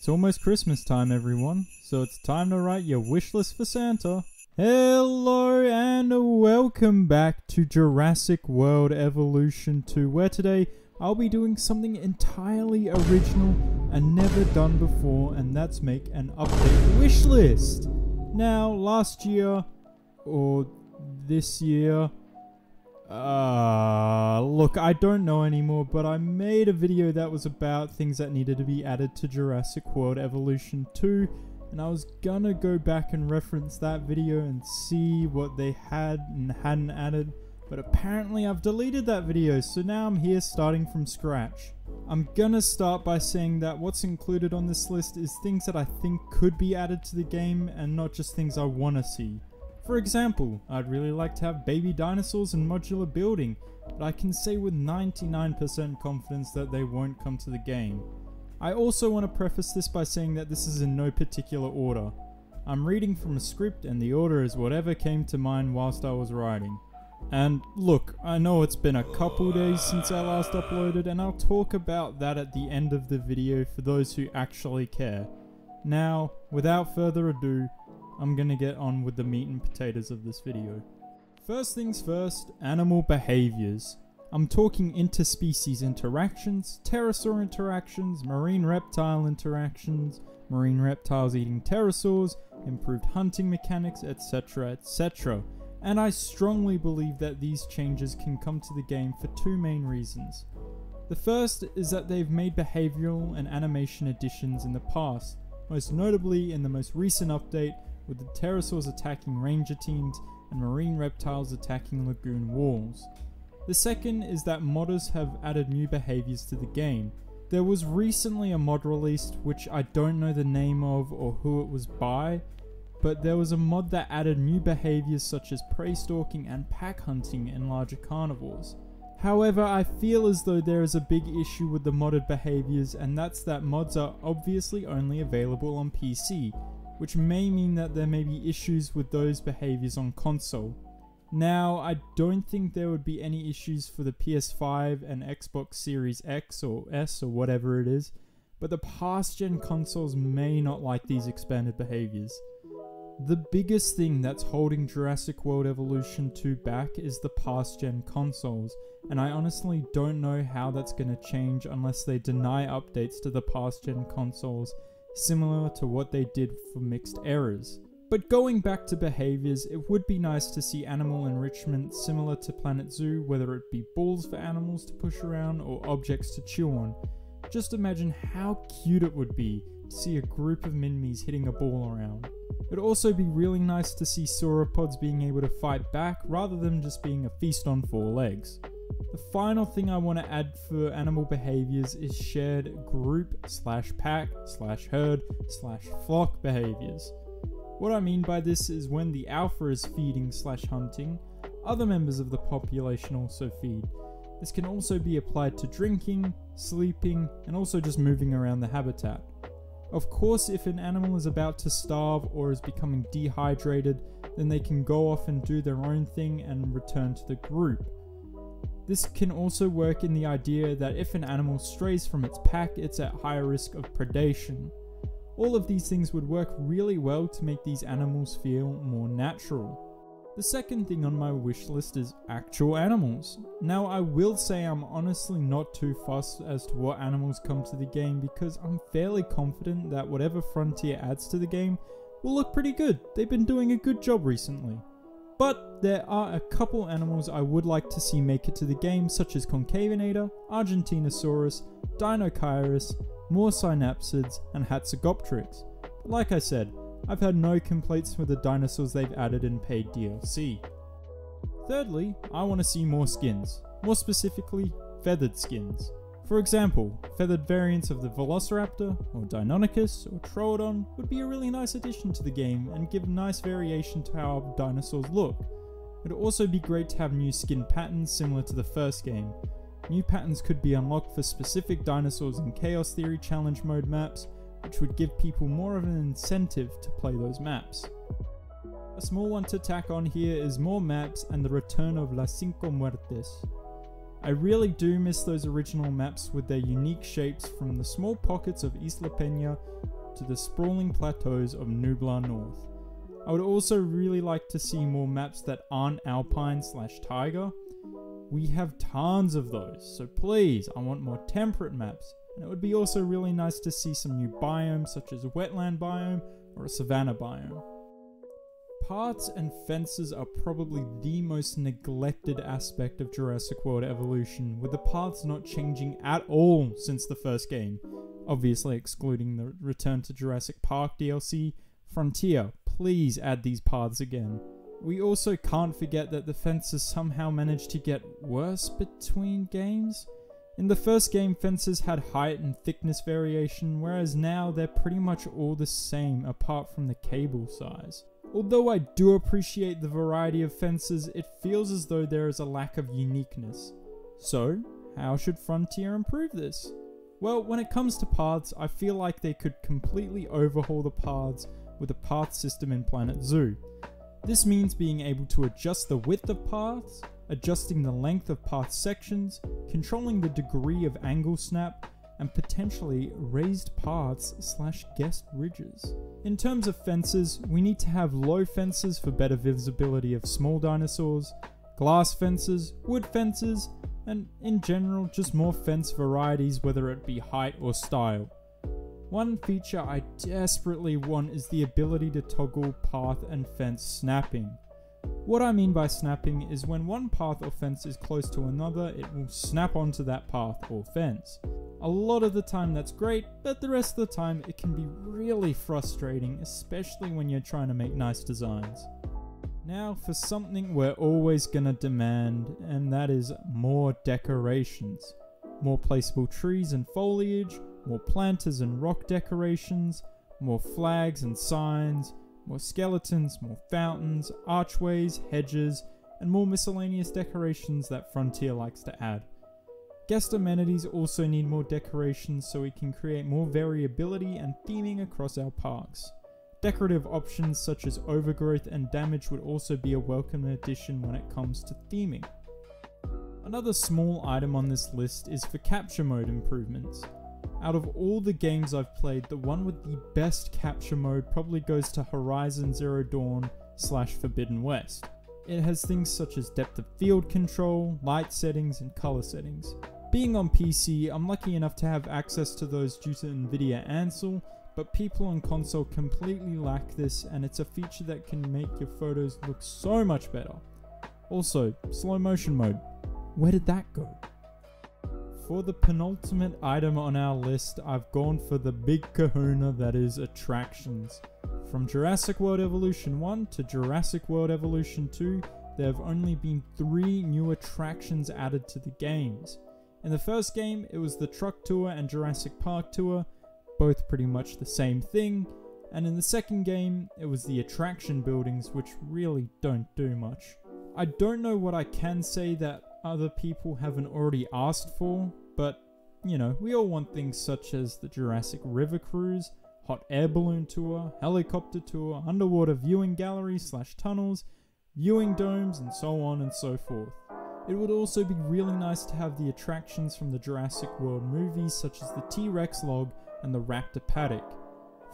It's almost Christmas time, everyone, so it's time to write your wish list for Santa. Hello and welcome back to Jurassic World Evolution 2, where today I'll be doing something entirely original and never done before, and that's make an update wish list. Now, last year, or this year, look, I don't know anymore, but I made a video that was about things that needed to be added to Jurassic World Evolution 2, and I was gonna go back and reference that video and see what they had and hadn't added, but apparently I've deleted that video, so now I'm here starting from scratch. I'm gonna start by saying that what's included on this list is things that I think could be added to the game and not just things I wanna see. For example, I'd really like to have baby dinosaurs and modular building, but I can say with 99% confidence that they won't come to the game. I also want to preface this by saying that this is in no particular order. I'm reading from a script and the order is whatever came to mind whilst I was writing. And look, I know it's been a couple days since I last uploaded, and I'll talk about that at the end of the video for those who actually care. Now, without further ado, I'm gonna get on with the meat and potatoes of this video. First things first, animal behaviors. I'm talking interspecies interactions, pterosaur interactions, marine reptile interactions, marine reptiles eating pterosaurs, improved hunting mechanics, etc, etc. And I strongly believe that these changes can come to the game for two main reasons. The first is that they've made behavioral and animation additions in the past, most notably in the most recent update, with the pterosaurs attacking ranger teams and marine reptiles attacking lagoon walls. The second is that modders have added new behaviors to the game. There was recently a mod released, which I don't know the name of or who it was by, but there was a mod that added new behaviors such as prey stalking and pack hunting in larger carnivores. However, I feel as though there is a big issue with the modded behaviors, and that's that mods are obviously only available on PC, which may mean that there may be issues with those behaviors on console. Now, I don't think there would be any issues for the PS5 and Xbox Series X or S or whatever it is, but the past gen consoles may not like these expanded behaviors. The biggest thing that's holding Jurassic World Evolution 2 back is the past gen consoles, and I honestly don't know how that's going to change unless they deny updates to the past gen consoles, similar to what they did for mixed errors. But going back to behaviors, it would be nice to see animal enrichment similar to Planet Zoo, whether it be balls for animals to push around or objects to chew on. Just imagine how cute it would be to see a group of Minmies hitting a ball around. It'd also be really nice to see sauropods being able to fight back rather than just being a feast on four legs. The final thing I want to add for animal behaviors is shared group/pack/herd/flock behaviors. What I mean by this is when the alpha is feeding/hunting, other members of the population also feed. This can also be applied to drinking, sleeping, and also just moving around the habitat. Of course, if an animal is about to starve or is becoming dehydrated, then they can go off and do their own thing and return to the group. This can also work in the idea that if an animal strays from its pack, it's at higher risk of predation. All of these things would work really well to make these animals feel more natural. The second thing on my wish list is actual animals. Now, I will say I'm honestly not too fussed as to what animals come to the game because I'm fairly confident that whatever Frontier adds to the game will look pretty good. They've been doing a good job recently. But there are a couple animals I would like to see make it to the game, such as Concavinator, Argentinosaurus, Dinochirus, more synapsids, and Hatzegopteryx. But like I said, I've had no complaints with the dinosaurs they've added in paid DLC. Thirdly, I want to see more skins, more specifically, feathered skins. For example, feathered variants of the Velociraptor, or Deinonychus, or Troodon would be a really nice addition to the game and give nice variation to how our dinosaurs look. It would also be great to have new skin patterns similar to the first game. New patterns could be unlocked for specific dinosaurs in Chaos Theory Challenge mode maps, which would give people more of an incentive to play those maps. A small one to tack on here is more maps and the return of Las Cinco Muertes. I really do miss those original maps with their unique shapes, from the small pockets of Isla Peña to the sprawling plateaus of Nublar North. I would also really like to see more maps that aren't alpine/taiga. We have tons of those, so please, I want more temperate maps. And it would be also really nice to see some new biomes such as a wetland biome or a savanna biome. Paths and fences are probably the most neglected aspect of Jurassic World Evolution, with the paths not changing at all since the first game, obviously excluding the Return to Jurassic Park DLC. Frontier, please add these paths again. We also can't forget that the fences somehow managed to get worse between games. In the first game, fences had height and thickness variation, whereas now they're pretty much all the same apart from the cable size. Although I do appreciate the variety of fences, it feels as though there is a lack of uniqueness. So, how should Frontier improve this? Well, when it comes to paths, I feel like they could completely overhaul the paths with a path system in Planet Zoo. This means being able to adjust the width of paths, adjusting the length of path sections, controlling the degree of angle snap, and potentially raised paths/guest ridges. In terms of fences, we need to have low fences for better visibility of small dinosaurs, glass fences, wood fences, and in general just more fence varieties, whether it be height or style. One feature I desperately want is the ability to toggle path and fence snapping. What I mean by snapping is when one path or fence is close to another, it will snap onto that path or fence. A lot of the time that's great, but the rest of the time it can be really frustrating, especially when you're trying to make nice designs. Now for something we're always gonna demand, and that is more decorations. More placeable trees and foliage, more planters and rock decorations, more flags and signs, more skeletons, more fountains, archways, hedges, and more miscellaneous decorations that Frontier likes to add. Guest amenities also need more decorations so we can create more variability and theming across our parks. Decorative options such as overgrowth and damage would also be a welcome addition when it comes to theming. Another small item on this list is for capture mode improvements. Out of all the games I've played, the one with the best capture mode probably goes to Horizon Zero Dawn/Forbidden West. It has things such as depth of field control, light settings, and color settings. Being on PC, I'm lucky enough to have access to those due to Nvidia Ansel, but people on console completely lack this, and it's a feature that can make your photos look so much better. Also, slow motion mode. Where did that go? For the penultimate item on our list, I've gone for the big kahuna that is attractions. From Jurassic World Evolution 1 to Jurassic World Evolution 2, there have only been 3 new attractions added to the games. In the first game, it was the Truck Tour and Jurassic Park Tour, both pretty much the same thing, and in the second game, it was the attraction buildings, which really don't do much. I don't know what I can say that other people haven't already asked for, but you know, we all want things such as the Jurassic River Cruise, hot air balloon tour, helicopter tour, underwater viewing galleries/tunnels, viewing domes, and so on and so forth. It would also be really nice to have the attractions from the Jurassic World movies such as the T-Rex log and the Raptor paddock.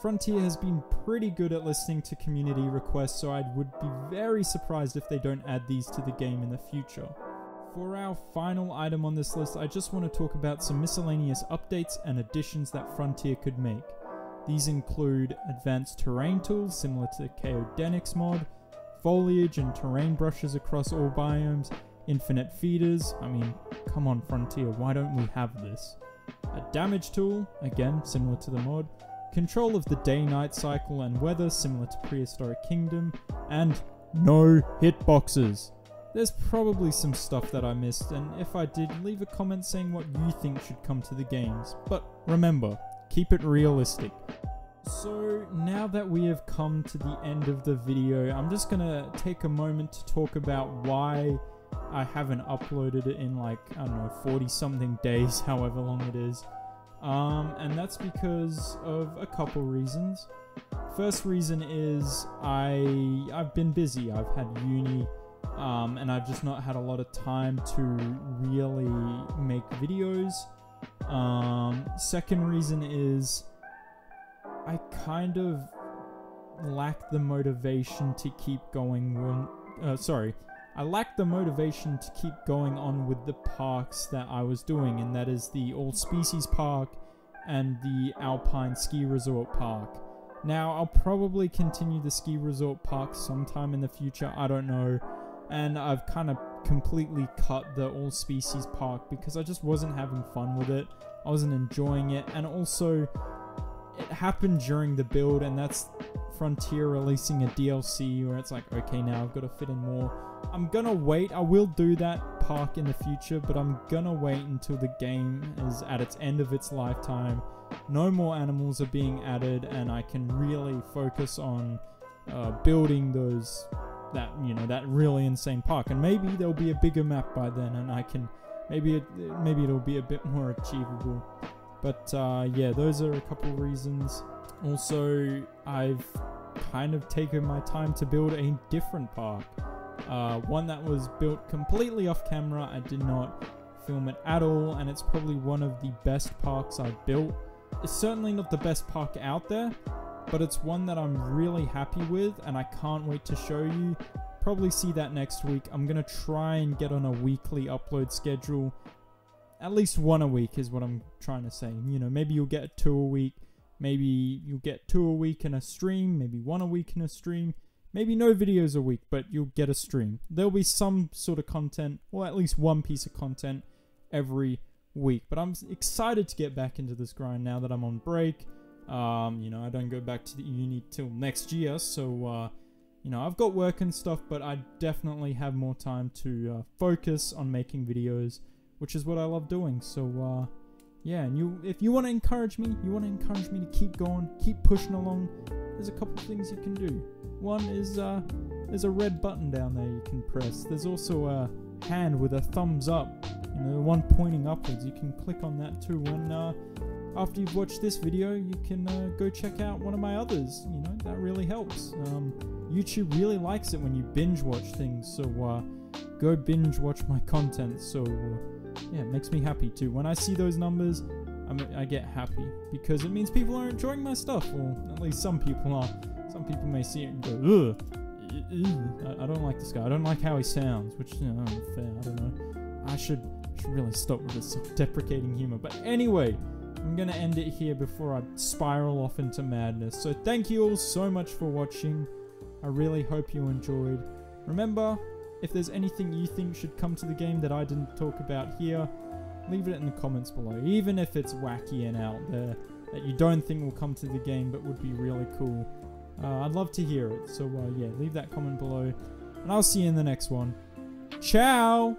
Frontier has been pretty good at listening to community requests, so I would be very surprised if they don't add these to the game in the future. For our final item on this list, I just want to talk about some miscellaneous updates and additions that Frontier could make. These include advanced terrain tools similar to the Chaodenix mod, foliage and terrain brushes across all biomes, infinite feeders, I mean, come on Frontier, why don't we have this? A damage tool, again similar to the mod, control of the day-night cycle and weather similar to Prehistoric Kingdom, and no hitboxes. There's probably some stuff that I missed, and if I did, leave a comment saying what you think should come to the games. But remember, keep it realistic. So now that we have come to the end of the video, I'm just gonna take a moment to talk about why I haven't uploaded it in like, I don't know, 40 something days, however long it is. And that's because of a couple reasons. First reason is I've been busy. I've had uni, and I've just not had a lot of time to really make videos. Second reason is I kind of lack the motivation to keep going I lack the motivation to keep going on with the parks that I was doing, and that is the All Species Park and the Alpine Ski Resort Park. Now, I'll probably continue the ski resort park sometime in the future, I don't know, and I've kind of completely cut the All Species Park because I just wasn't having fun with it, I wasn't enjoying it, and also it happened during the build, and that's Frontier releasing a DLC where it's like, okay, now I've got to fit in more. I'm gonna wait, I will do that park in the future, but I'm gonna wait until the game is at its end of its lifetime, no more animals are being added, and I can really focus on building that really insane park. And maybe there'll be a bigger map by then, and I can maybe it'll be a bit more achievable. But yeah, those are a couple reasons. Also, I've kind of taken my time to build a different park. One that was built completely off camera. I did not film it at all, and it's probably one of the best parks I've built. It's certainly not the best park out there, but it's one that I'm really happy with, and I can't wait to show you. Probably see that next week. I'm gonna try and get on a weekly upload schedule. At least one a week is what I'm trying to say. You know, maybe you'll get 2 a week. Maybe you'll get 2 a week in a stream. Maybe 1 a week in a stream. Maybe no videos a week, but you'll get a stream. There'll be some sort of content, or at least one piece of content every week. But I'm excited to get back into this grind now that I'm on break. You know, I don't go back to the uni till next year, so you know, I've got work and stuff, but I definitely have more time to focus on making videos, which is what I love doing. So yeah, and if you want to encourage me, to keep going, keep pushing along, there's a couple things you can do. One is there's a red button down there you can press. There's also a hand with a thumbs up, you know, the one pointing upwards. You can click on that too. And after you've watched this video, you can go check out one of my others. You know, that really helps. YouTube really likes it when you binge watch things, so go binge watch my content. So yeah, it makes me happy too. When I see those numbers, I get happy, because it means people are enjoying my stuff, or at least some people are. Some people may see it and go, ugh, I don't like this guy, I don't like how he sounds, which, you know, unfair, I don't know. I should really stop with this self-deprecating humor. But anyway, I'm gonna end it here before I spiral off into madness. So thank you all so much for watching. I really hope you enjoyed. Remember, if there's anything you think should come to the game that I didn't talk about here, leave it in the comments below. Even if it's wacky and out there that you don't think will come to the game but would be really cool. I'd love to hear it. So yeah, leave that comment below, and I'll see you in the next one. Ciao!